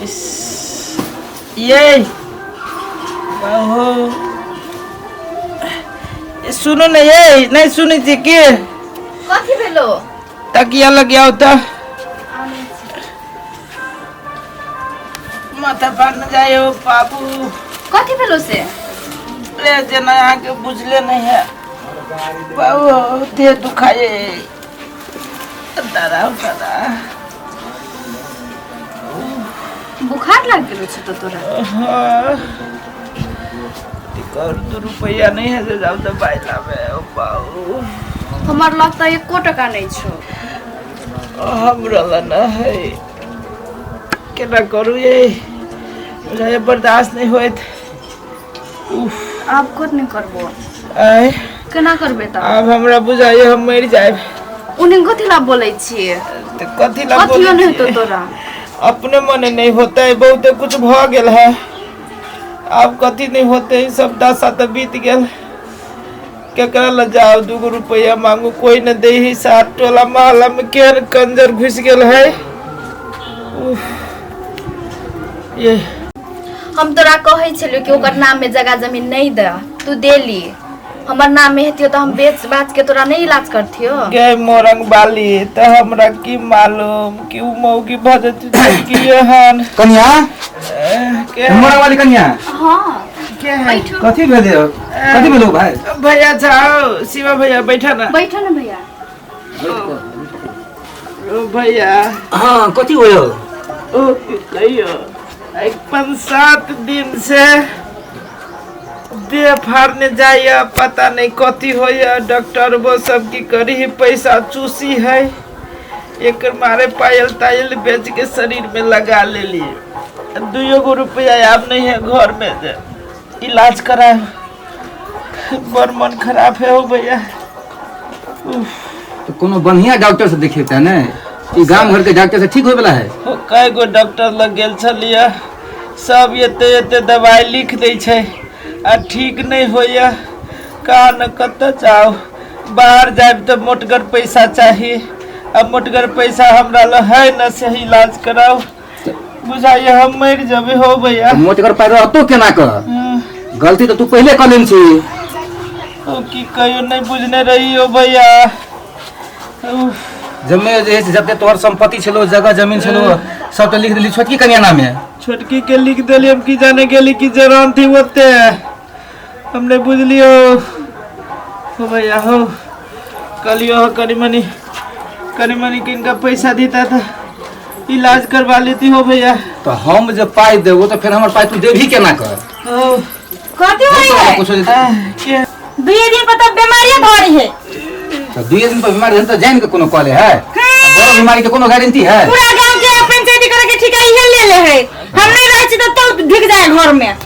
ये सुनो ना, ये नहीं सुनी थी कि कथी भेलो? तकिया लग गया होता माथा पान जाए हो बाबू। कथी भेलो से? ले जना आके बुझले नहीं है बाबू, देह दुखाए दादा दादा। बुखार लग गेलो छ तो तोरा? हाँ, टिकर 2 रुपया नहीं है जो जाओ तो बाइला में ओ बाबू। हमार लगता 1 टका नहीं छो। हमरा ला ना है, केना करू ये, मुझे बर्दाश्त नहीं होत। आप खुद नहीं करबो? आय केना करबे त? अब हमरा बुझाइए हम मर जाए। उन्हें कथी ला बोलै छिए? तो कथी ला बोलै कथियो नहीं तो तोरा अपने मने नहीं होता है, बहुत कुछ भ गेल है। अब कथी नहीं होते, सब दशा तो बीत गेल। केकरा ला जाओ 2 रुपया मांगू, कोई न दे ही। 7 टोला मोहल्ला में केहन कंजर घुस गेल है। ये हम तोरा कहै छलियो कि ओकर नाम में जगह जमीन नहीं दे, तू देली। हमर नाम में हेतियो तो हम बेच बाच के तोरा नहीं इलाज करथियो। गे मोरंग बाली तो हमरा की मालूम कि उ मौगी भजत कि हन कन्या के मोरंग वाली कन्या। हां के है? कथी भेले हो? कथी भेले हो भाई? भैया जाओ, शिवा भैया बैठा ना। बैठो ना भैया। ओ भैया। हां कथी होयो? ओ कहियो 5-7 दिन से देह फाड़ने जाइए, पता नहीं कथी होया। डॉक्टर वो सब की करी ही, पैसा चूसी है। एक मारे पायल तायल बेच के शरीर में लगा ले लिए। 2 रुपया अब नहीं है घर में जे इलाज करा। बड़ मन खराब है हो भैया। तो कोनो बढ़िया डॉक्टर से देखेता ने? ई गांव घर के डॉक्टर से ठीक होय वाला है? कई गो डॉक्टर लग गेल छलिए, सब एते दवाई लिख दै छै आ ठीक नहीं होया। कहाँ न कत जाओ, बाहर जाए तो मोटगर पैसा चाहिए। अब मोटगर पैसा हमरा ला है न, सही इलाज कराओ। बुझाइए हम मर जाबे हो भैया। मोटगर पाइ रहतो केना क? गलती तो तू पहले कर लेन छी। ओ की कहियो नहीं बुझने रही हो भैया। जमे जे जते तोहर संपत्ति छलो, जगह जमीन छलो, सब तो लिख देली छोटकी कन्या नाम है। छोटकी के लिख देली, हम की जाने गेली कि जरान थी ओते हमने बुझलियो हो भैया। हो कलियो कनी मनी किनका पैसा देता था, इलाज करवा लेती हो भैया। तो हम जब पाई देबो तो फिर हमर पाई तू देभी केना कर? कथी होई है? कुछ के 2 दिन पर तो बीमारी भरी है। तो 2 दिन पर बीमारी है तो जान के कोनो कॉले है? बड़ बीमारी के कोनो गारंटी है? पूरा गांव के पंचायती करे के ठिका इहे ले ले है। हम नहीं रहै छी तो ढिक जाए घर में।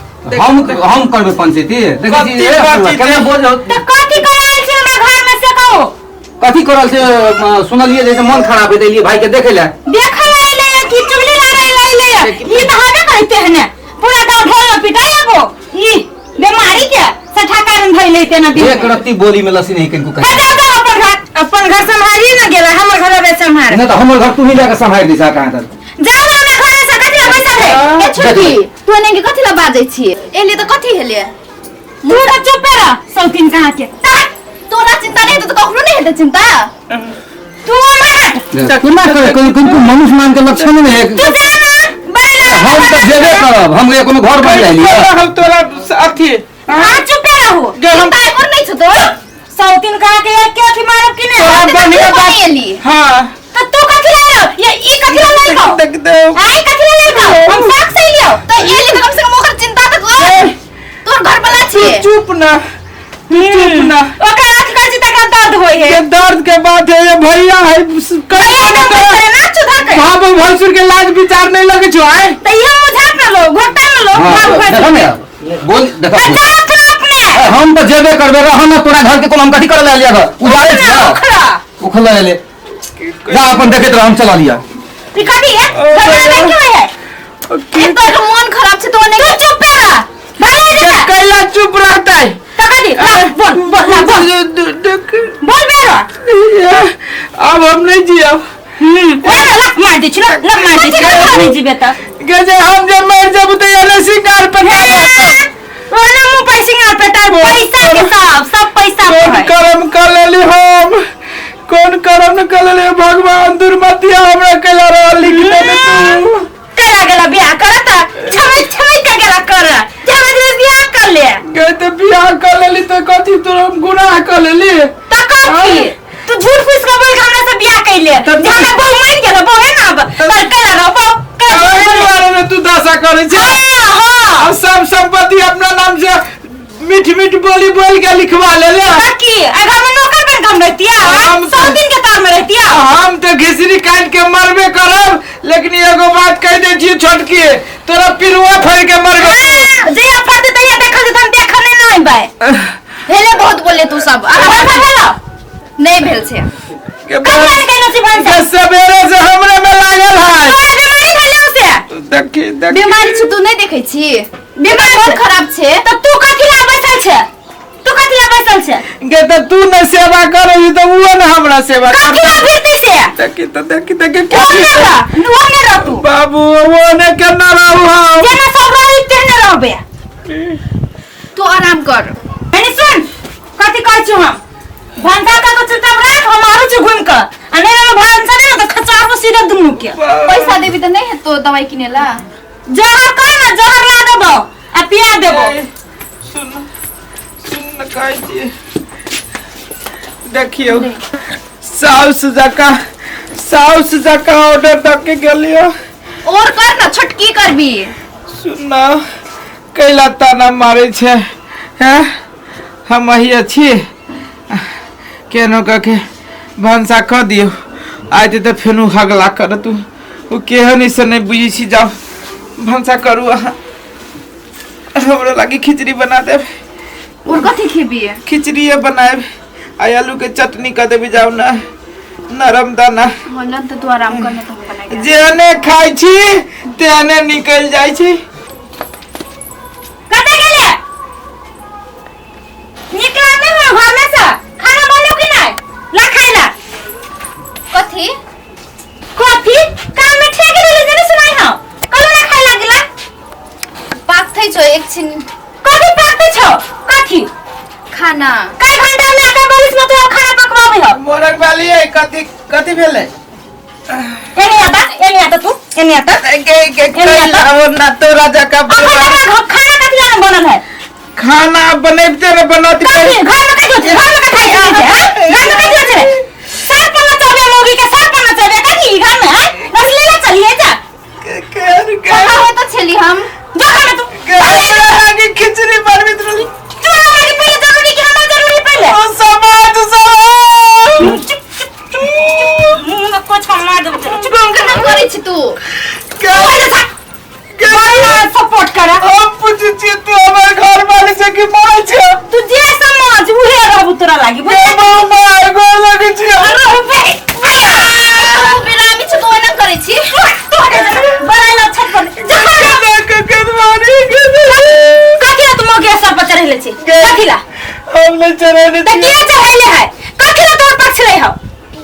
हम करबे पंचायती? देखै छी केना बोझ हो। तो कथी कराल छी हमरा घर में से कहो? कथी करल से सुनलिए जैसे मन खराब है, देलिए भाई के देखे ले। देखै ले कि चुगली लड़ाई ले। ई तो हबे कहते हैं ने, पूरा गांव ढोल में पिटाएबो। ई बीमारी के सठा कारण धइ लेते ना दिन। एक रत्ती बोली में लसी नहीं किनको कह। अपन घर संभाली ना गेला, हमर घर में संभाल। नहीं तो हमर घर तू ही जाके संभाल दिसा कहां तक। जाओ हमरा घर से कथि ला बैठल है? ए छोटी तू ने के कथि ला बाजै छी? एले तो कथि हेले? तू तो चुप रह, सौतीन कहां के। तोरा चिंता नहीं तो कखनो नहीं हेते चिंता। तू हमरा तू ना करे कोई तू मनुष्य मान के लक्षण नहीं है। तू जा ना बैला। हम तो जेबे करब, हम कोनो घर बन जाइली। हम तोरा अथी हां चुप रहो, चिंता कर नहीं छ तो। सौतीन कहां के के अथी मारब कि नहीं? हम बढ़िया बात एली। हां तो तू कथि ला ये ई कथि ला नहीं खाओ? देख दे आई कथि ला नहीं खाओ? हम साख से लियो तो एली तो कम से कम ओकर चिंता तो कर। तोर घर वाला छी। चुप ना ओकर आंख का चिता का दर्द होई है। ये दर्द के बात है। ये भैया है भैया ना करे ना चुधा के। वहां पर भैंसुर के लाज विचार नहीं लगे छो है। तो ये मुझा कर लो, घोटा में लो, मार देखो भैंस। ना बोल देखो अपने हम तो जेबे करबे रह ना तोरा घर के कोनो हम कथी करे ले लिया उजाड़े छ उखला ले जा अपन देखे तो हम चला लिया। ई कथि है? घर में क्यों है? ये तो मन खराब छ तो नहीं चुप रह। भाई कैला चुप रहता है। बोल बेरो। अब हम नहीं जिया। मार दी छिलो ना मार दी छिलो नहीं जीबे त गजे हम जब मर जब तो ये सिंगार पे ओना मु पैसा पेटा पैसा के सब पैसा कौन कर्म कर लेली हम कौन कर्म न कर ले भगवान दुर्मतिया हमरा कला रे लिख दे तू कला गला बियाह करता छमै छमै के गला कर जब बियाह कर ले गए तो बियाह कर लेली तो कथी तू गुनाह कर लेली त कथी तू झूठ फूस के बोल हमरा से बियाह कैले हमरा बहु मर गेल बहु है ना तर कला रो बारे में तू दशा करे छे हां अब सब संपत्ति अपना नाम से मीठ मीठ बोली बोल के लिखवा ले ले की अब हम नौकर बन हम रहतिया हम 100 दिन के तार में रहतिया हम तो घिसरी काट के मरबे करब लेकिन एगो बात कह दे छी छोटकी तोरा पिरुआ फड़ के मरबे जे फट त ये देखल त हम देखने नहीं भाई हेले बहुत बोले तू सब नहीं भेल छे के सवेरे से हमरे में लागल है बीमारी भेले उसे देखी बीमारी छ तू नहीं देखे छी बीमारी बहुत खराब छे त तू कथि ला बैठल छे तू कथि ला बैठल छे गे तो तू न सेवा करई तो वो न हमरा सेवा कथि ला फिरते से देखी वो ने रह तू बाबू वो ने केना रहू हम जेना सब रही तेने रहबे तू आराम कर मैंने सुन कथि कहै छु हम भंसा का तो चुपचाप रख हम आरो छु घुम के अने में भंसा ने तो खचार को सीधे दुनु के पैसा देबी त नहीं है तो दवाई किनेला जहर कर ना जहर ला देबो आ पिया देबो सुन कहै छी देखियो साउस जका ऑर्डर दे के गेलियो और कर ना छटकी करबी सुन कैला ताना मारे छे हैं हम ही अच्छी केनो के भंसा क दियो आते तो फेनु हगला कर तू वो केहनी से नहीं बुझी छी जाओ भंसा करू हमरा लागी खिचड़ी बना दे और कथि खेबी खिचड़ी बनाए आ आलू के चटनी कर देबी जाओ ना नरम दाना हलन तो तू आराम करने तो हम बनाए जेने खाई छी तेने निकल जाई छी कते गेले निकला में घर में से खाना बनो कि नहीं ला खाइला कथि कान में ठेके ले जने सुनाई हो कल ना खाइ लागला पाक थई छो एक छिन कथि पाते छौ कथि खाना कई घंटा में आके बरिस में तो खाना पकवावे हो मोरक वाली है कथि भेले एने आता तू एने आता के ना तोरा जका खाना कथि ला बनल है खाना बनैते रे बनाती घर में कथि होते घर में कथि है घर में कथि होते सर पर चढ़े मोगी के सर पर चढ़े कथि घर में है बस ले ले चलिए जा कहां हो तो छली हम जा घर में तू आगे खिचड़ी बनबी तोली तू लगी पहले जरूरी कि हमार जरूरी पहले ओ समाज मुंह में कुछ मार दो चुप गंगा करे छी तू सपोर्ट करा हम पूछे छी तू हमर घर वाले से की मार छ तू जे समझ उहे रहबू तोरा लागी मार गो लगे छी बिना मी छ तो ना करे छी बनाइला छत पर के मारी कथि तुम के सर पर चढ़ले छी कथिला हमने चढ़ने त के चढ़ले है कथिला तोर पक्ष रहे हो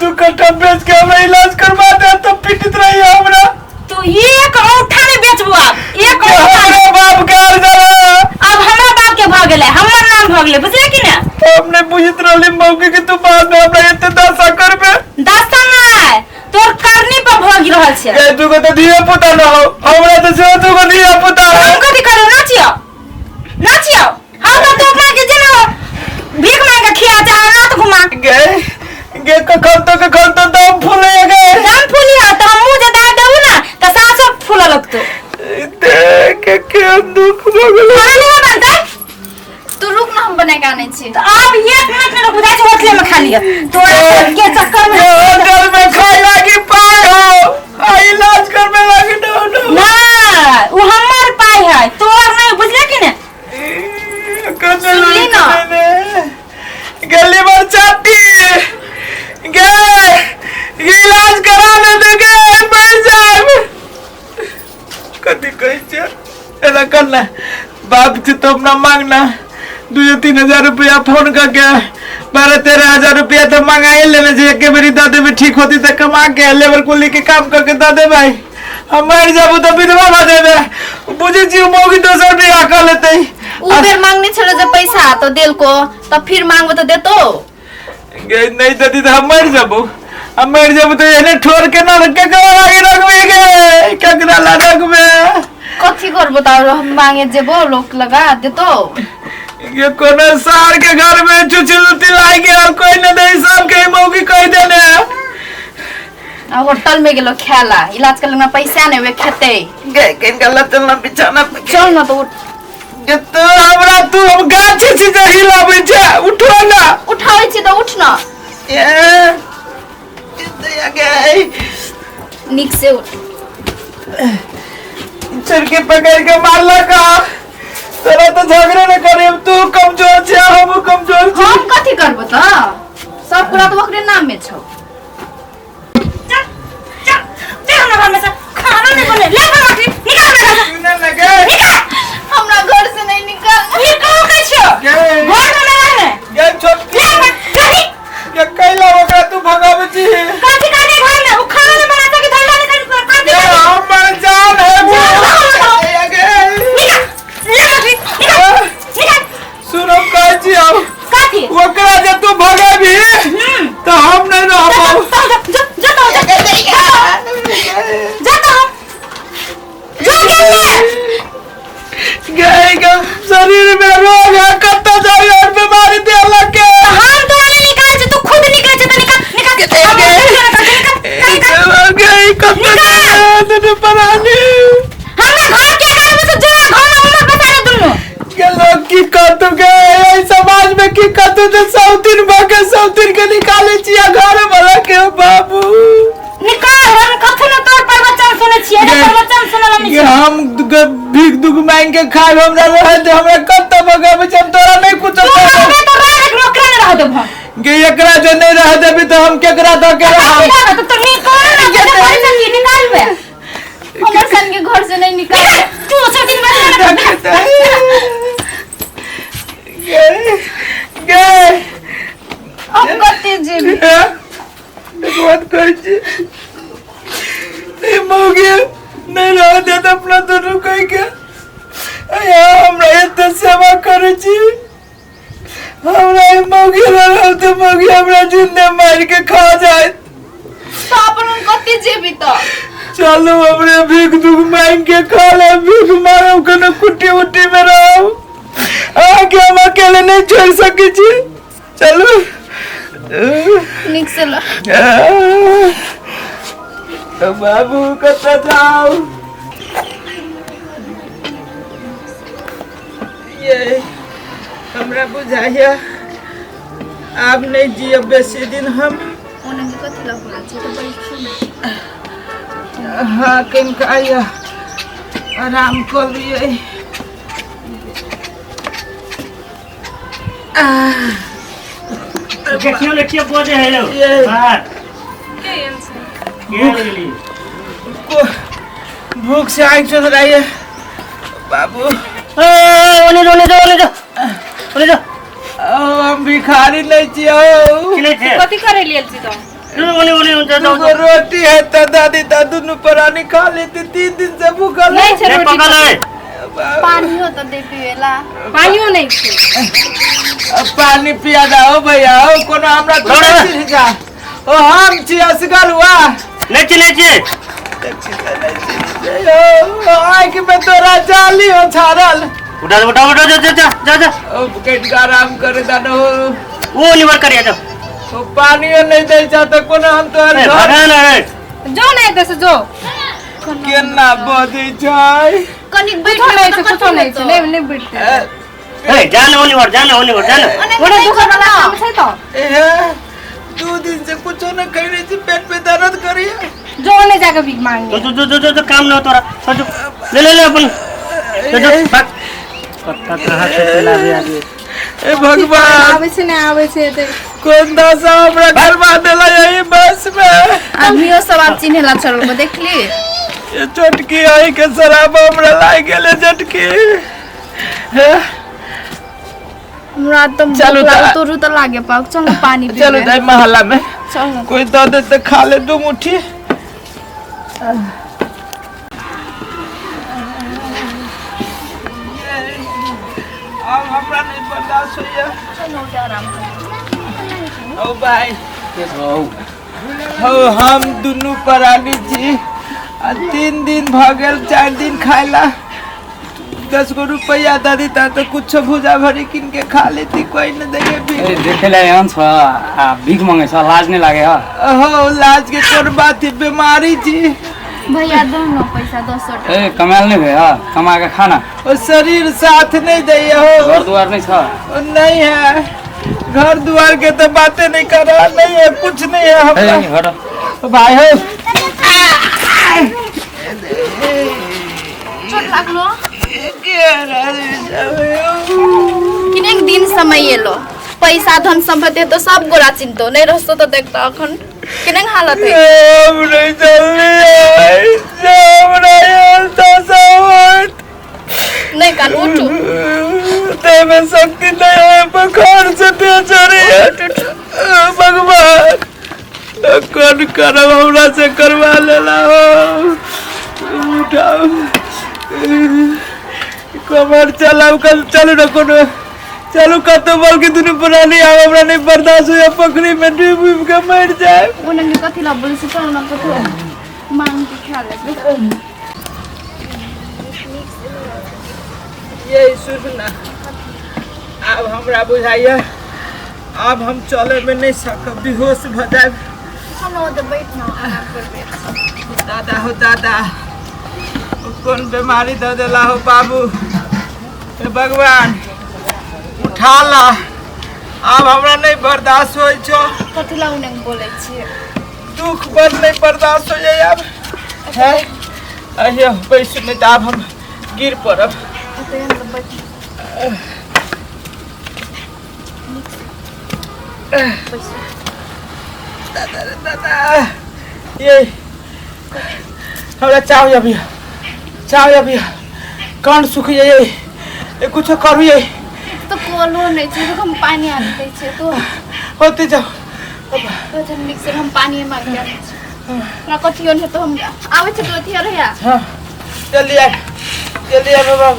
तू कट्टा बेच के हमरा इलाज करवा दे तो पिटित रही हमरा तू एक औठा में बेचबू अब एक हमरा बाप के अब हमरा बाप के भ गेले हमर नाम भ गेले बुझले कि ना हमने बुझित रहली मौके के तू बाद में हमरा एते दशा करबे दस्ता नहीं तोर करनी पर भोग रहल छे ए तू को तो धिया पुता न हो हमरा तो से तू को धिया पुता है हम कथि करू नाचियो हम तो अपना के जना भीख मांग के खिया चाहे रात घुमा गे कखन तो दम फूले गे दम फूली हो तो मुंह जे दाब देबू ना तो सांसो फूला लगतो देख के दुख लगल खाना नहीं बनता तू रुक ना हम बना के आने छी तो अब 1 मिनट में बुझाई छै होटल में खा लिया तोरा के चक्कर में होटल में खाए लागी पाए हो इलाज करबे लागी न ना वो हमर पाई है तोर नहीं बुझले कि ना सुनली ना गली भर चाटी गे इलाज कराने दे गे मर जाए कथी कहै छै एना करना बाप से तो अपना मांगना 2-3 हजार रुपया फोन करके 12-13 रुपया तो मंगाई लेने से एक बारी दे देबे ठीक होती तो कमा के लेबर कुली के काम करके दे दे भाई हम मर जाबो तो विधवा भ देबे बुझे छी मौगी दोसर बियाह कर लेते उबेर मांगने छोड़े जब पैसा तो दिल को तब फिर मांगबो तो देतो नहीं देती तो हम मर जाबो तो एने ठोर के ना के लागे रखबे के ककरा ला रखबे कथी करबो त हम मांगे जेबो लोक लगा देतो ये कोनो सार के घर में चुचुलती लाई के और कोई न दे सब के मौगी कह देने आ होटल में गेलो खेला इलाज कर लेना पैसा नहीं वे खेते गए किन गलत चलना बिछाना चल ना तो उठ ये तो हमरा तू हम गाछी छी जे हिलाबै छै उठो ना उठावे छी तो उठ ना ये या गए निक से उठ चल के पकड़ के मारला का तेरा तो झगड़ा न करे तू कमजोर छै हम कमजोर छी हम कथी करबो त सब पूरा तो ओकरे नाम में छौ हमरा घर में से खाना नहीं बने ले रोटी निकाल मेरा न लगे हमरा घर से नहीं निकल निकाल के छो गए घर में रहने ये छोटकी कथी ये कैला ओकरा तू भगावे छी कथी काटे घर में वो खाना नहीं बनाता कि धंधा नहीं करता ये हमर जान है वो ये गए ले रोटी निकाल सुनो कहै छी हम कथी ओकरा जे तू भगाबी तो हम नहीं रहबो गए के शरीर में रोग है कत्ता जाई और बीमारी दे लगे हम तो निकाल से तू खुद निकल से तो निकाल गए कत्ता जाई तो परानी हमने घर के घर में से जो घर में बता दे दोनों के लोग की कत गए समाज में की कत दे सौतीन बाके सौतीन के निकाले छिया घर वाला के बाबू निकाल हम कथु न तोर पर बच्चा सुने छिए रे पर बच्चा सुनल हम ये हम भीख दुख मांग के खाए हमरा रहे तो हमरा कत्ता बगाबे हम तोरा नहीं कुछ तो रात रोकले न रह दे के एकरा जो नहीं रह देबी तो हम केकरा द के रह तो निकाल ना जे पैसा की निकालबे हमर सन के घर से नहीं निकल तू सब दिन में गए अब कते जेबी बात कहै छी ए मौगी नहीं रह दे त अपना दोनों कह के आया हमरा एते सेवा करे छी हमरा ए मौगी रह त मौगी हमरा जिंदे मार के खा जाए तो अपन कते जेबी तो चलो हमरे भीख दुख मांग के खा ले भीख मारो कने कुट्टी उट्टी में रहो आगे हम अकेले नहीं छोड़ सके छी चलो निक से ला बाबू कत्ता जाओ ये हमरा बुझाइया आप नहीं जियो बेसी दिन हम ओने के कथी ला बोला छी तो बैठ हाँ किन खाइया आराम कर लिए देखियो लेखियो बोझे है लो ये बाहर ये ले ली भूख से आँख चल रही है बाबू ओने जो हम भिखारी नहीं छियो किने थे कथी करे लेल छी तो ओने जा दूगो रोटी है तो दादी ता दोनों परानी खा लेती 3 दिन से भूखल नहीं छे ले रोटी पकड़ ले पानी हो तो दे पीवेला पानियो नहीं छी अब पानी पिया दाओ भैया ओ कोनो हमरा तो जा ओ हम छी असगर हुआ ले चले ओ आँख में तोरा जाली हो छारल उठा जा ओ कट आराम करे दानो वो निवर कर जा ओ पानी नहीं दे चाहता कोनो हम तो ए भागा ना रे जो नहीं दे से जो केना बदी जाय कनिक बैठ नहीं से कुछ नहीं से नहीं बैठ ए जाना ओने जाना ओने दुख वाला काम छै तो ए 2 दिन से कुछ न खाई रही थी पेट में दर्द करी जो ओने जाके भीख मांगे जो काम ना तोरा सोचो ले अपन जो भाग कत्ता कहां से चला गया ये ए भगवान आवे से ते कौन दशा हमरा घर में देला यही बस में आदमियो सब आप चिन्हला चल को देख ली ये चटकी आई के शराब हमरा लाई गेले चटकी हमरा तो चलो तोरू तो लागे पाक चल ना पानी पी चलो जाए मोहल्ला में चल ना कोई दो दे तो खा ले 2 मुट्ठी। अब हमरा नहीं बर्दाश्त होइए। ओ भाई हो हम दुनू प्राणी छी 3 दिन भ गेल 4 दिन खाइला 10 गो रुपया दादी ता तो कुछ भुजा भरी किन के खा लेती कोई न देगे भी देखेला यहाँ छ आ भीख मांगे छ लाज नहीं लागे हा हो लाज के कोन बात है बीमारी जी भैया दो ना पैसा 200 ए कमाल नहीं भे हा कमा के खाना और शरीर साथ नहीं दे हो घर द्वार नहीं छ नहीं है घर द्वार के तो बातें नहीं कर रहा नहीं है कुछ नहीं है ए हम हट भाई हो चोट लागलो किने दिन समय येलो पैसा धन सम्पत्ति तो सब गोरा चिंतो नहीं रहतो तो देखता अखन किने हालत है हम नहीं नहीं कान उठो ते में शक्ति नहीं है बुखार से बेचारे भगवान कौन करम हमरा से करवा लेला हो उठाओ कमर चलाओ कल चलो न कोनो चलो कतो बोल के दुनु पुरानी आ हमरा नहीं बर्दाश्त होया पकड़ी में डूब के मर जाए उनके कथि ला बोल से चल न कतो मांग के खा ले ये सुनना अब हमरा बुझाइए अब हम चले में नहीं सकब बेहोश भ जाए सुनो तो बैठ ना आराम कर दादा हो दादा कौन बीमारी दे देला हो बाबू हे भगवान उठा ला अब हमरा नहीं बर्दाश्त होय छो कथि ला उनके बोले छी दुख पर नहीं बर्दाश्त हो जाए अब है अहे बैठ में अब हम गिर पड़ब दादा रे दादा ये हमरा चाव अभी कान सुख ये कुछ करू ये तो कोलो नहीं छी तो हम पानी आ दे छी तो होते जाओ वजन मिक्सर हम पानी मार के आने छी ना कथि होन तो हम आवे छी तो थिया रहया हां जल्दी आ बाबा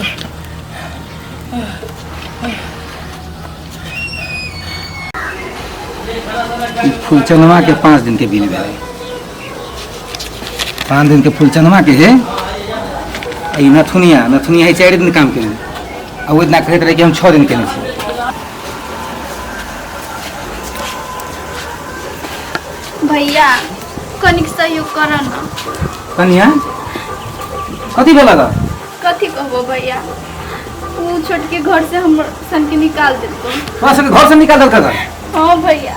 फूलचंदवा के 5 दिन के बिल भेलै 5 दिन के फूलचंदवा के है ई नथुनिया है 4 दिन काम केने आ ओतना कहत रहे कि हम 6 दिन केने छी भैया कनिक सहयोग कर न कन्या कथी भेला ग कथी कहबो भैया वो छोटके घर से हम सन के निकाल देतो तोरा सब घर से निकाल देलका ग हां भैया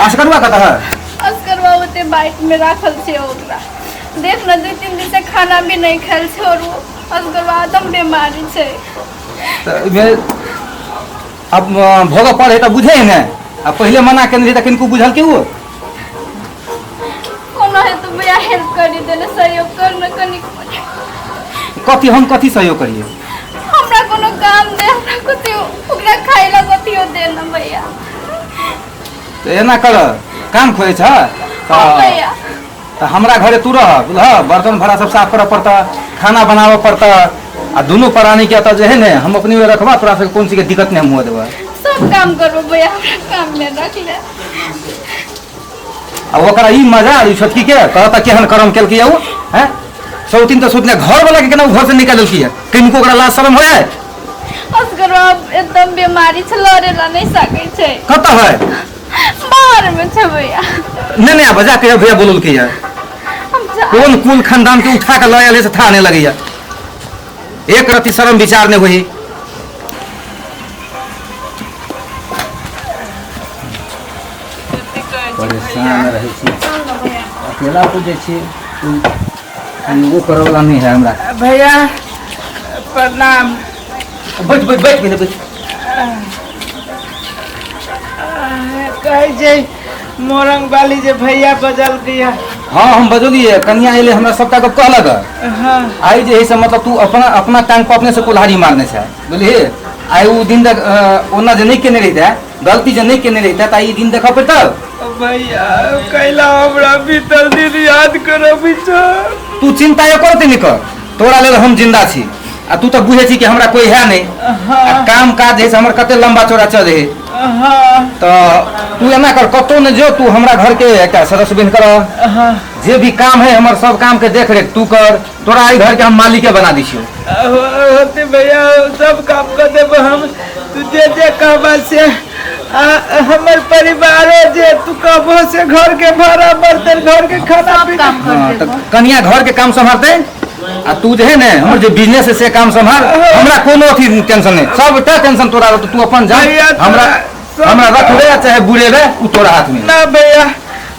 आसकरवा कत है अस्करवा होते बाइक में राखल छे ओकरा देख न 2-3 दिन से खाना भी नहीं खाइल छे और वो अस्करवा एकदम बीमारी छे अब भोग पड़े तो बुझे ने आ पहले मना केने त किनको बुझल के वो कोनो है तो भैया हेल्प करी देने सहयोग कर न कनिक कथी हम कथी सहयोग करिए हमरा कोनो काम दे हमरा कथि ओकरा खाइला कथि हो दे न भैया तो एना कर काम खोए छ हां भैया तो हमरा घरे तू रह बुझल बर्तन भाड़ा सब साफ करे पड़ता खाना बनावे पड़ता आ दोनों प्राणी के त जे है ने हम अपनी में रखबा तोरा से कौन सी के दिक्कत नहीं हुआ देबा सब काम करो भैया हमरा काम में रख ले आ ओकरा ई मजा ई छोटकी के कहता केहन कर्म केल के हो हैं सौतीन तो सुतने घर वाला के केना घर से निकाल देलकी है किनको ओकरा लाज शरम होय अस्करवा एकदम बीमारी छ लरेला नहीं सकै छै कत है बाहर में छ भैया नहीं बजा के भैया बोलल के है कौन कुल खानदान के उठा के लायल से था नहीं लगैया एक रति शर्म विचार नहीं होई परेशान रहे छी अकेला पूजे छी वो करे वाला नहीं है हमरा भैया प्रणाम बैठ बैठ कहे जे मोरंग वाली जे भैया बजल दिया हाँ हम बजलिए कन्या अले हमरा सबका को कहलक हाँ आई जे है से मतलब तू अपना टांग पर अपने से कुल्हाड़ी मारने से बुझलिए आई वो दिन तक ओना जे नहीं केने रहता गलती जे नहीं केने रहता ता ई दिन देखा पड़ता भैया कैला हमरा भीतर दिन याद करो विचार। तू चिंता ये करते नहीं कर तोरा लेल हम जिंदा छी आ तू तो बुझे छी कि हमरा कोई है नहीं आ काम काज है हमर कते लंबा चौड़ा चल है तो तू एना कर कतो न जो तू हमरा घर के एकटा सदस्य बन कर जे भी काम है हमर सब काम के देख रेख तू कर तोरा आई घर के हम मालिके बना दी छियो होते भैया सब काम कर देब हम तू जे कहबा से हमर परिवार जे तू कहबो से घर के भाड़ा बर्तन घर के खाना पीना तो कनिया घर के काम संभालते आ तू जे है ने हमर जे बिजनेस है से काम संभाल हमरा कोनो अथी टेंशन नहीं सब टेंशन तोरा रह तू अपन जा हमरा रख ले चाहे बुरे रे उ तोरा हाथ में ना भैया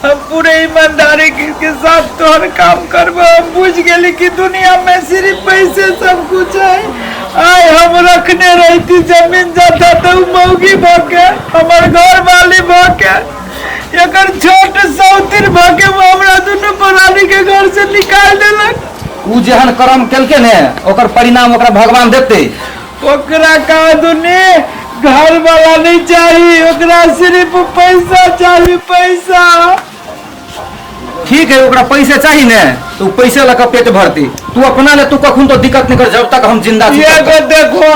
हम पूरे ईमानदारी के साथ तोहर काम करबो। हम बुझ गेली कि दुनिया में सिर्फ पैसे सब कुछ है। आय हम रखने रहती जमीन जाता तो मौगी भके हमर घर वाली भके एकर छोट सौतिर भके वो हमरा दुनू प्राणी के घर से निकाल देलक। उ जेहन कर्म केलके ने ओकर परिणाम ओकरा भगवान देते। ओकरा का दुनी घर वाला नहीं चाहिए ओकरा सिर्फ पैसा चाहिए पैसा। ठीक है ओकरा पैसे चाहिए ने तो पैसे लगा पेट भरती तू अपना ले तू कखुन तो दिक्कत नहीं कर जब तक हम जिंदा छी। ये को देखो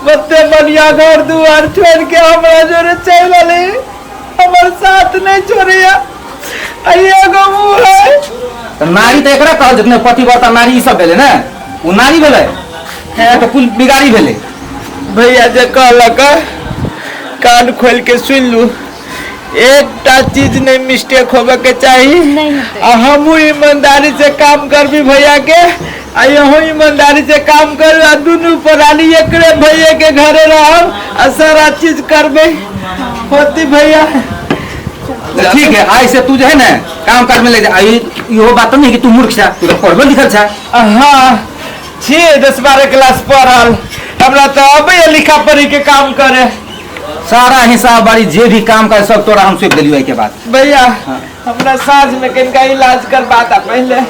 बत्ते बढ़िया घर दुआर छोड़ के हमरा जोरे चल आले हमर साथ नहीं छोड़िया आइए गो है तो नारी तो एकरा कहल जितने पतिव्रता नारी ई सब भेले ना उ नारी भेले है तो कुल बिगाड़ी भेले। भैया जे कहलक कान खोल के सुन लू एकटा चीज नहीं मिस्टेक होबे के चाहिए आ हमहू ईमानदारी से काम करबी भैया के आ यहू ईमानदारी से काम कर आ दुनू प्राणी एकरे भैया के घरे रहब आ सारा चीज करबे होती भैया। ठीक है आई से तू जो है ना काम काज में ले जा इहो बात नहीं कि तू मूर्ख छा तू तो पढ़बो लिखल छा। हाँ छी 10-12 क्लास पढ़ल हमरा तो अबे लिखा पढ़ी के काम करे सारा हिसाब बारी जे भी काम कर सब तोरा हम सौंप देलियो के बाद। भैया हमरा साँझ में कहीं इलाज करवाता पहले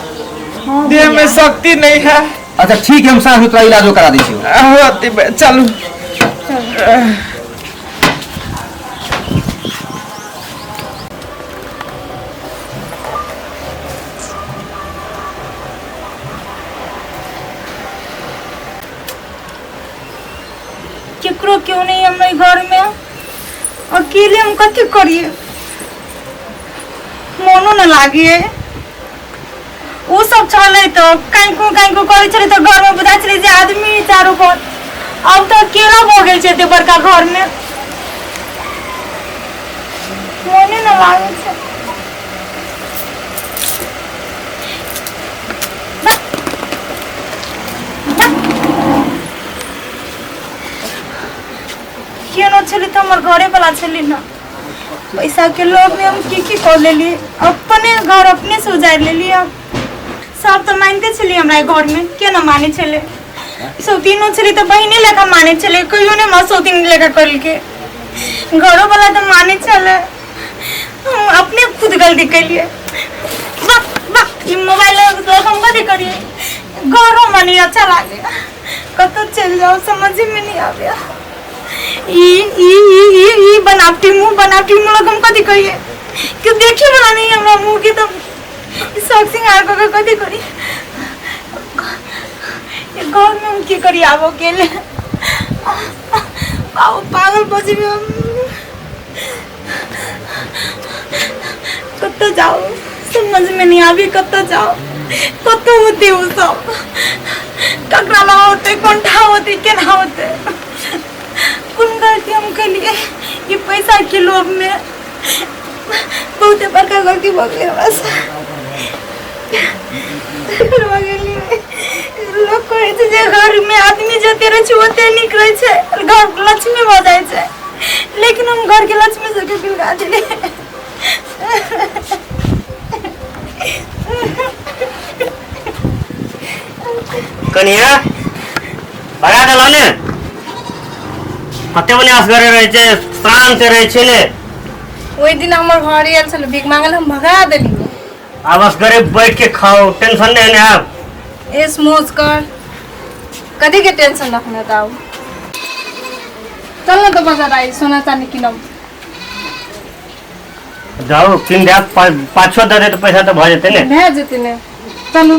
देह में शक्ति नहीं है। अच्छा ठीक है हम साँझ में तोरा इलाजो करा दी छी। चलू केकरो क्यों नहीं हमारे घर में अकेले हम कथी करिए मोनो न लागिए वो सब चले तो कहीं करे चले तो घर में बुझा चले जे आदमी चारों पर अब तो अकेला हो गए छे बड़का घर में मोने न लागे छे। केनो चली तो हमारे घरे वाला चली ना पैसा के लोभ में हम की कर लेली अपने घर अपने से उजाड़ लेली। अब सब तो मानते चली हमारे घर में के ना माने चले सौतीनो चली तो बहने लेखा माने चले कोई ने माँ सौतीन लेखा कर के घरों वाला तो माने चले हम अपने खुद गलती कर लिए मोबाइल हम कभी करिए घरों में नहीं अच्छा लगे कत चल जाओ समझ में नहीं आ गया ई बनावटी मुंह लोग हम कथी करिए क्यों देखे वाला नहीं हमरा मुंह के तो शौक सिंगार को कथी करी ये घर में हम की करी आवो के ले आओ पागल बजी में हम कत जाओ समझ में नहीं आवी कत जाओ कत होते वो सब ककरा होते कोंठा होते केना होते कौन गलती हम के लिए ये पैसा के लोभ में बहुत बड़का गलती हो गई बस लोग कहे छे जे घर में आदमी जते रहे छै ओते नीक रहे छै घर लक्ष्मी हो जाए छै लेकिन हम घर के लक्ष्मी से के बिगा देले कनिया भगा देला ने कते बने असगरे रहे छे शांत रहे छले ओई दिन हमर घरे आयल छल भीख मांगल हम भगा देली अब असगरे बैठ के खाओ टेंशन नहीं है आप एस मोज कर कदी के टेंशन रखना ताऊ चल ना तो बाजार आई सोना चांदी किनम जाओ किन दे 5-6 दे दे तो पैसा तो भ जेते ने भेज देते ने चलो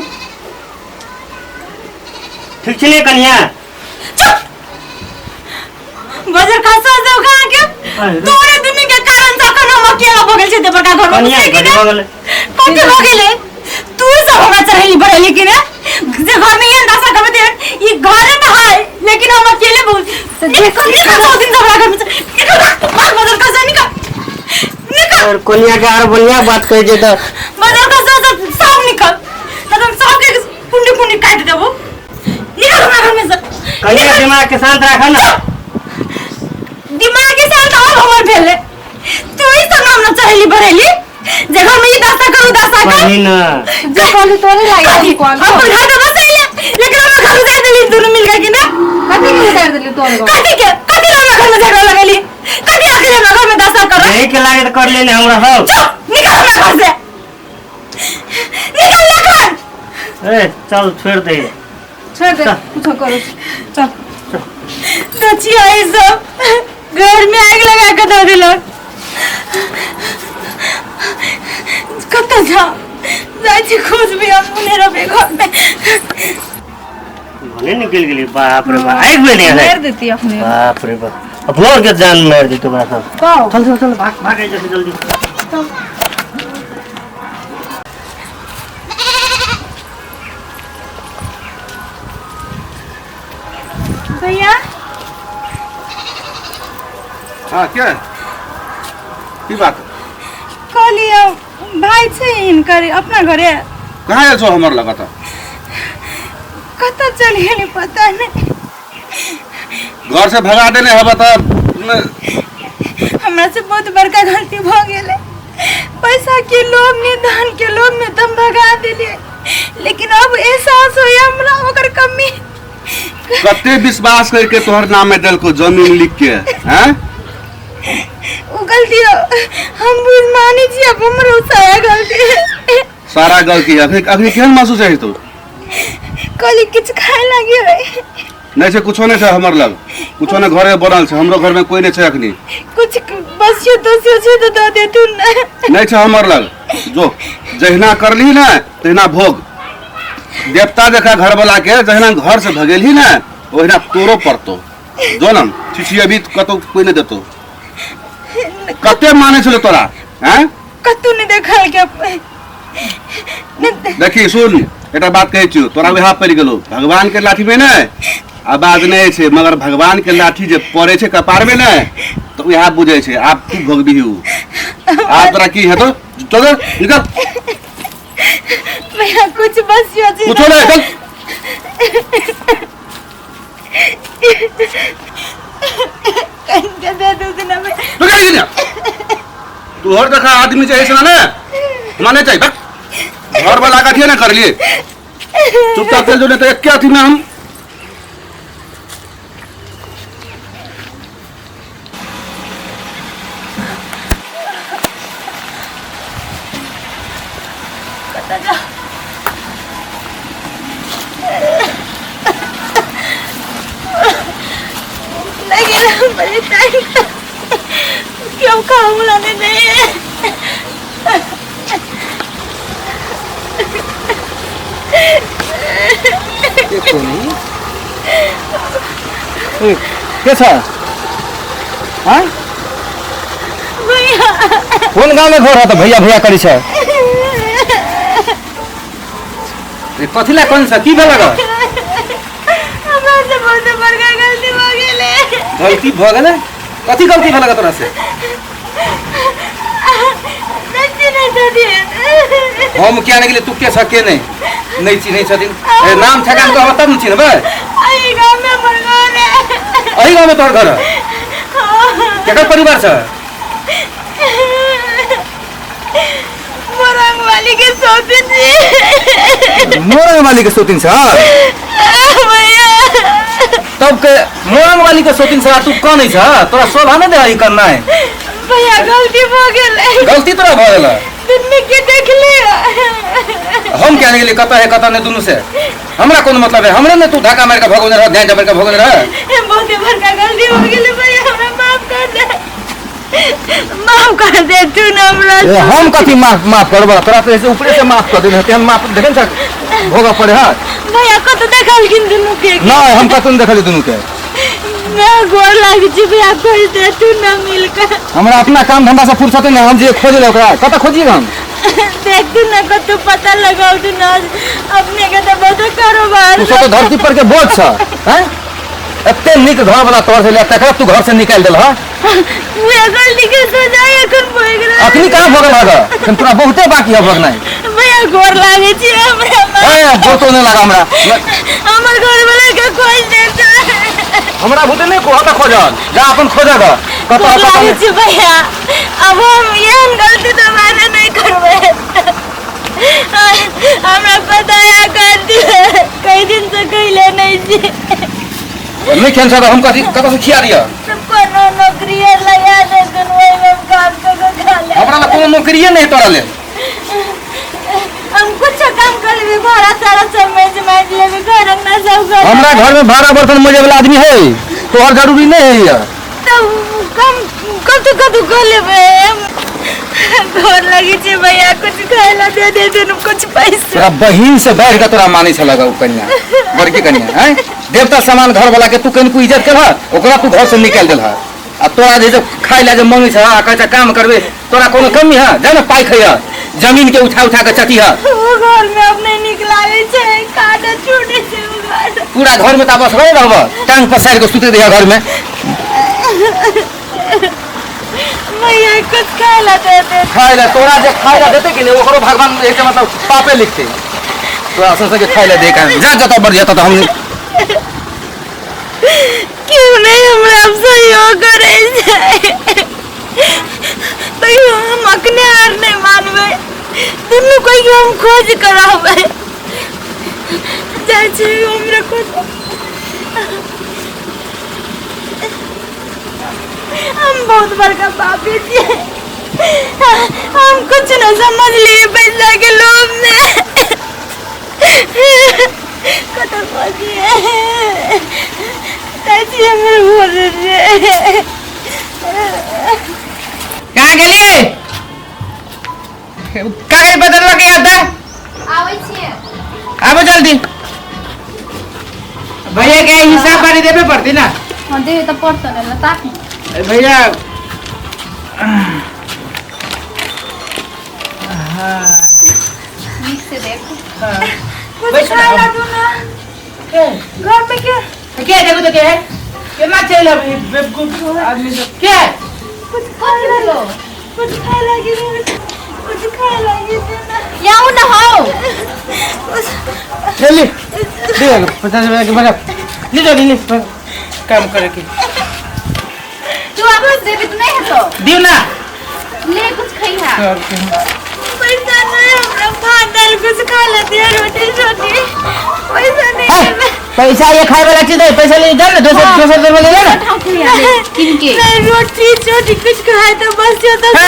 ठीक छलिए कन्या बाजार खासा जाओ कहां के तोरे दुनी के कारण से कोनो अकेला बगल छे बड़का घर में कन्या घरे बगल कते हो गेले तू सब होगा चढ़ेली बढ़ेली कि ने जे घर में ये दशा करबे दे ये घर तो है लेकिन हम अकेले बहुत एक निकल दिन सब घर में निकल बाजार का से निकल और कन्या के आर बढ़िया बात कह जे तो बाजार का से सब निकल तुम सब के पुंडी पुंडी काट देबो निकल हमरा घर में से कन्या दिमाग के शांत रखा ना दिमाग के साथ और हमर भेले तू ही सब नाम न चढ़ेली बढ़ेली जगह में ये दशा करू दशा कर नहीं ना जो बोली तोरे लागी कौन अपन घर तो बसाइले लेकिन हम घर उजाड़ देली दोनों मिल गए कि ना कथी के उतार देली तोरे को कथी हम घर में झगड़ा लगेली कथी आखिर हम घर में दशा कर यही के लागे तो कर लेने हमरा सब निकल हमरा घर से निकल ना घर ए चल छोड़ दे छोड़ दे कुछ करो चल दचिया ये सब घर में आग लगा के दे दिलो कत्ता जा जाय छी खोज भी हम उन्हें रबे घर में भने निकल गेली बाप रे बाप आइग बेने है मार देती अपने बाप रे बाप अब फ्लोर के जान मार दी तो बड़ा सब कहो चल चल चल भाग भाग जल्दी जल्दी भैया हाँ क्या की बात कहलिए भाई छे इनकर अपना घरे कहाँ आयल छो हमर लगा था कत्ता चल गेली पता नहीं घर से भगा देने हवा था हमरा से बहुत बड़का गलती भ गेले पैसा के लोभ में धन के लोभ में तुम भगा दिले लेकिन अब एहसास होय हमरा ओकर कमी कते विश्वास करके तोहर नाम में दिल को जमीन लिख के हैं वो गलती हम बुझ मानी छी अब हमरो सारा गलती सारा गलती अभी अभी केहन महसूस है तू कली किछ खाए लगी है नहीं से कुछो नहीं है हमर लग कुछो ने घरे बनल है हमरो घर में कोई नहीं है अखनी कुछ बस ये तो दे दे तू ना नहीं है हमर लग जो जहिना करली ना तहिना भोग देवता देखा घर वाला के जहिना घर से भगेली ना ओहिना तोरो पड़तो जो ना चिठी अभी कतो कोई नहीं देतो कते माने छलो तोरा हैं कतु ने देखल के देखी सुन एटा बात कहै छियो तोरा वहाँ पड़ गेलो भगवान के लाठी में ना आवाज नहीं छे मगर भगवान के लाठी जे पड़े छे कपार में ना तो वहाँ बुझे छे आप खूब भोगबी हूँ आप तोरा की है तो चल निकल भैया कुछ बस यो जी कुछ नहीं चल कहीं दे दो दिन में तू क्या लिखी तू हर देखा आदमी चाहिए सुना ना माने चाहिए बस घर वाला का ना कर लिए चुपचाप चल जो नहीं तो एक क्या थी ना हम लगे बड़े टाइम क्यों खाऊं बुलाने नहीं कैसा हाँ भैया कौन गांव में घर है तो भैया भैया करी छे कथिला कौन सा की भेल लगा हमरा से बहुत बड़का गलती हो गेले गलती भ गेले कथी गलती भेल लगा तोरा से नहीं दादी हम क्या नहीं तू के सके नहीं चिन्ह छथिन नाम ठेकान तो तब न चिन्हबे आई गांव में मरगान है अही गांव में तोहर घर है केकर परिवार छ मोरंग वाली के सोते जी मोरंग वाली के सोतिन छ भैया तब के मोरंग वाली के सोतिन छ तू कौन छ तोरा शोभा न दे करना है भैया गलती हो गेले गलती तोरा भ गेल दिन में के देख ले हम क्या नहीं कता है कता नहीं दोनों से हमरा कौन मतलब है हमरे ने तू धक्का मार के भगोने रह ध्यान जबर के भगोने रह बहुत बड़का गलती हो गेले भैया हमरा माफ कर दे, माफ कर दे तू ना हमरा। हम कथी माफ करबो, तोरा तो ऐसे ऊपरे से माफ कर देने तेन माफ देखे न भोगा पड़े है भैया कत देखल किन दुनु के नहीं हम कतन देखल दुनु के मैं गोर लाग छी भैया खोज दे तू ना मिल के हमरा अपना काम धंधा से फुर्सत नहीं हम जे खोज ले ओकरा कत खोजी हम देख तू ना कत पता लगाओ तू ना अपने के तो बहुत कारोबार तू तो धरती पर के बोझ छ हैं एते निक घर वाला तोर से ले तकरा तू घर से निकाल देल ह मैं गलती के सजा एखन भोग रहा अखनी कहां भोगल हगा तन तोरा बहुते बाकी है भोगनाइ भैया गोर लागे छी हमरा ए बोतो नहीं लगा हमरा हमर घर वाला के खोज दे हमरा भूते नहीं को हता खोजल जा अपन खोजग कत लागे छी भैया अब हम एहन गलती दोबारा नहीं करबे हमरा पता है गलती कई दिन से कइले नहीं छी नहीं खेल सकता हम कथी कत से खिया दिया कोनो नौकरी लगा दे दुनिया में काम कर खा ले हमरा ला कोनो नौकरी नहीं तोरा ले हम कुछ काम कर ले भाड़ा सारा समझ में ले घर ना सब घर हमरा घर में भाड़ा बर्तन मजे वाला आदमी है तो और जरूरी नहीं है यार तो कम कतु कर लेबे घर लगी छे भैया कुछ खाइला दे दे तू कुछ पैसा तेरा बहिन से बैठ के तोरा माने से लगा कन्या बड़की कन्या हैं देवता सामान घर वाला के तू कन को इज्जत करहा ओकरा तू घर से निकाल देलहा आ तोरा जे खाइला जे मंगी छ आ कहता काम करबे तोरा कोनो कमी है जा ना पाई खइया जमीन के उठा के चटिया वो घर में अपने निकलावे छे काटा छूटे छे वो घर पूरा घर में ता बस रह रहब टांग पसार के सुते दिया घर में भैया कुछ खाइला दे दे खाइला तोरा जे खाइला देते कि नहीं ओकरो भगवान एक मतलब पापे लिखते तोरा से के खाइला दे का जा जता बढ़ जाता तो हम क्यों नहीं हमरा अब सहयोग करे जाए तो हम अपने हार नहीं मानवे दुनू कोई हम खोज करावे चाची हमरा खोज हम बहुत बड़का पापी थे हम कुछ न समझ लिए पैसा के लोभ में कतल खोजी है चाची हमर बोल रे कहां गेली कागज बदल लगे आता आबै छियै आबो जल्दी भैया के हिसाब बारी देबे पड़ती ना हां दे त पड़त न ताकि भैया नीक से देख कुछ खाइला दो ना घर में क्या क्या देखो तो क्या है कितना चल अभी बेवकूफ आदमी सब क्या है कुछ खाइला लो कुछ खाइला के ना याऊ न हो चलिए दे 50 रुपया के बना ले जाओ ले काम करे की तू आवाज देबे त नहीं है तो दियो ना ले कुछ खइहा पैसा नहीं हमरा फादर कुछ खा लेते हैं रोटी छोटी पैसा नहीं है पैसा ये खाए वाला चीज है पैसा ले जा ना 200 रुपया ले ना किनके मैं रोटी छोटी कुछ खाए तो बस जाता है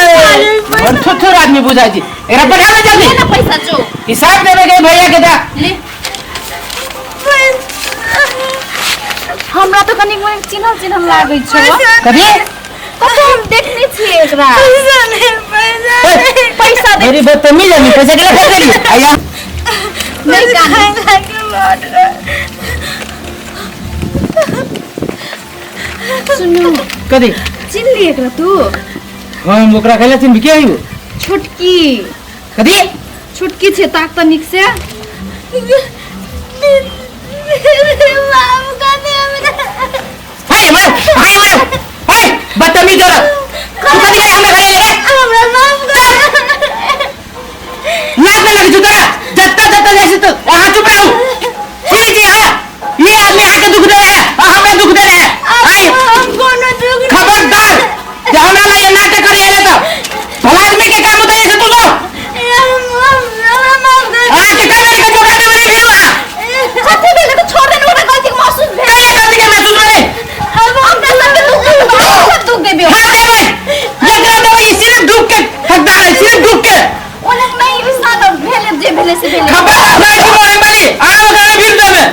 और थोड़ा आदमी बुझा जी एकरा बढ़ा ले जल्दी ले ना पैसा जो हिसाब देवे के भैया के दा ले हमरा तो कनिक में चिन्ह लागै छ कभी कतो हम देखने छियै एकरा पैसा नहीं पैसा दे मेरी बदतमीज है पैसा के लिए दे दी आया नहीं कान सुनो कदी चिन्ह ली एकरा तू हम ओकरा कहले चिन्ह के आइयो छोटकी कदी छोटकी छे ताक तनिक से माफ कर दे हमरा हाय हाय बदतमीज औरत तू कदी के हमरा घरे ले हमरा माफ कर लाग में लगी जुता जत्ता जैसे तो वहां चुप रहो जी हां ये आदमी आके दुख दे रहा है और हमें दुख दे रहा है हाय हम कोनो दुख खबरदार जब हमरा लगे नाटक करे रे तो भला आदमी के काम होता है ऐसे तू लो हमरा माफ कर आके कागज के जोड़ा में मेरे भेलवा कथि भेले तो छोड़ देनु ओकरा गलती महसूस भेल काहे गलती के महसूस करे अब हम सब दुख देबे हां देवे जकरा देवे सिर्फ दुख के हकदार है सिर्फ दुख के ओने नहीं रिश्ता तो भेले जे भेले से भेले खबर हमरा की मोहे मारी आओ गाने फिर देवे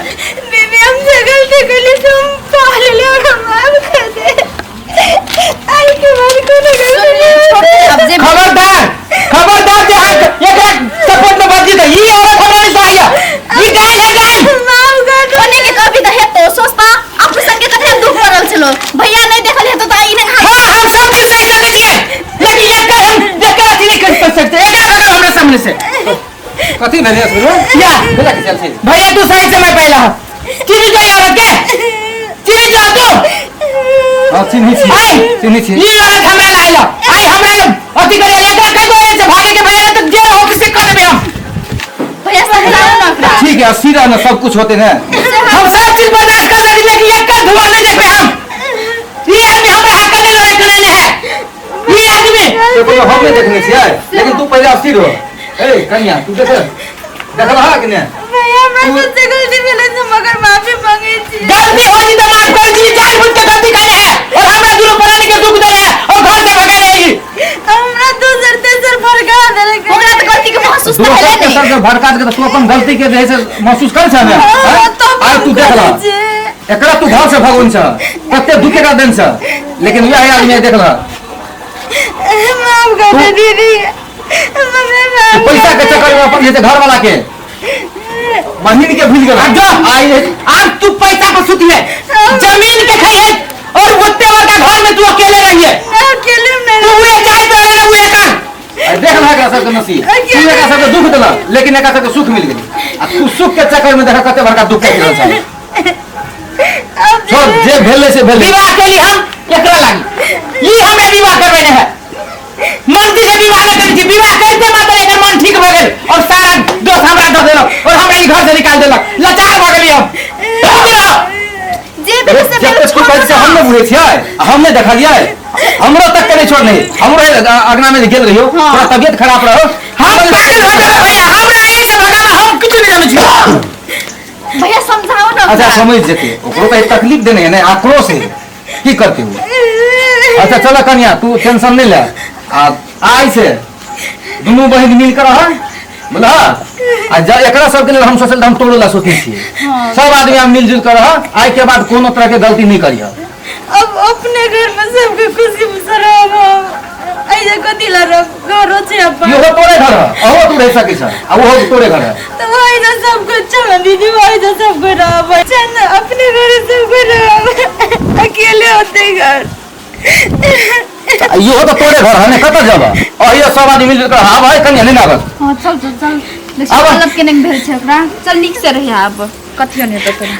दीदी हम गलती कर ली तुम पहले ले और हम माफ कर दे कथी भेले सुनो या भेला के चल से भैया तू सही समय पहला चीनी जो औरत के चीनी जो तू हां चिन्ही छी ये औरत हमरा लाइला आई हमरा अति करे एकरा कई गोरे से भागे के भैया तो जे हो से कर देबे हम भैया समझाओ ना ओकरा। ठीक है अस्सी ना सब कुछ होते हैं हम सब चीज बर्दाश्त कर लेकिन लेकिन एक का धुआं नहीं देखे हम ये आदमी हमरा हक नहीं लड़े करने है ये आदमी तो कोई हम नहीं देखने छियै लेकिन तू पहले अस्सी रहो ए कन्या तू देख देखला कि नहीं भैया हमरा से गलती भेलै से मगर माफी मांगे छी। गलती होगी तो माफ कर दी जान बुझ के गलती करे है और हमरा दुनो प्राणी के दुख दे है और घर से भगा रहेगी हमरा दूसर तेसर भड़का देले ओकरा तो गलती के महसूस दो नहीं सब के है। सर के भड़का के तू अपन गलती के जैसे महसूस कर छ ना आ तू देखला एकरा तू घर से भगवन छ कते दुखे का दिन छ लेकिन यह आदमी देखला माफ कर दे दीदी तू पैसा के चक्कर में अपन जैसे घर वाला के बहिन के भूल गेला जो आज तू पैसा पर सुती है जमीन के खाई है और उतने बड़का घर में तू अकेले रही है अकेले में तू ये चाहे तो ना हुए कर देख ला एकरा सब के नसीब तू एकरा सब के दुख देला लेकिन एकरा सब के सुख मिल गेली आ तू सुख के चक्कर में देखा कते बड़का दुख के रहल छ छोड़ जे भेले से भेले विवाह के लिए हम एकरा लागी ये हमें विवाह करवे है मंदिर से विवाह न करी थी विवाह करते मात्र एकर मन ठीक हो गेल और सारा दोस्त हमरा दे देलक और हमरा ई घर से निकाल देलक लाचार हो गेली हम जे भी से जब इसको कैसे हम ने बुझे छियै हमने देखलिए हमरो तक के नहीं छोड़ नहीं हमरो अगना में गेल रहियो थोड़ा तबियत खराब रहो हम पागल हो गए भैया हमरा ई से भगाना हम कुछ नहीं जाने छी भैया समझाओ ना अच्छा ओकरा। समझ जेते ओकरो पे तकलीफ देने है ना आक्रोश है की करते हो अच्छा चलो कन्या तू टेंशन नहीं ले आज से दोनों बहन मिलकर रह बोला आ जा एकरा सब के लिए हम सोचल हम तोड़ो ला सोचै छियै सब आदमी हम मिलजुल कर रह आई के बाद कोनो तरह के गलती नहीं करियो अब अपने घर में सबके खुशी सराब ऐसे कथी ला घरो छे अपन यो तोरे घर है अहो तू रह सकै छ आ वो तोरे घर है तो वही तो सब कुछ चला दीदी वही तो सब कुछ रहा चल अपने घर सब कुछ रहा अकेले होते घर यो तो तोरे घर है ने कत जब अहियो सब आदमी मिलजुल कर हां भाई कन्या नहीं नागत हाँ चल चल चल आबा। मतलब के नहीं भेल छै ओकरा चल नीक से रही आब कथियो नहीं तो तोरा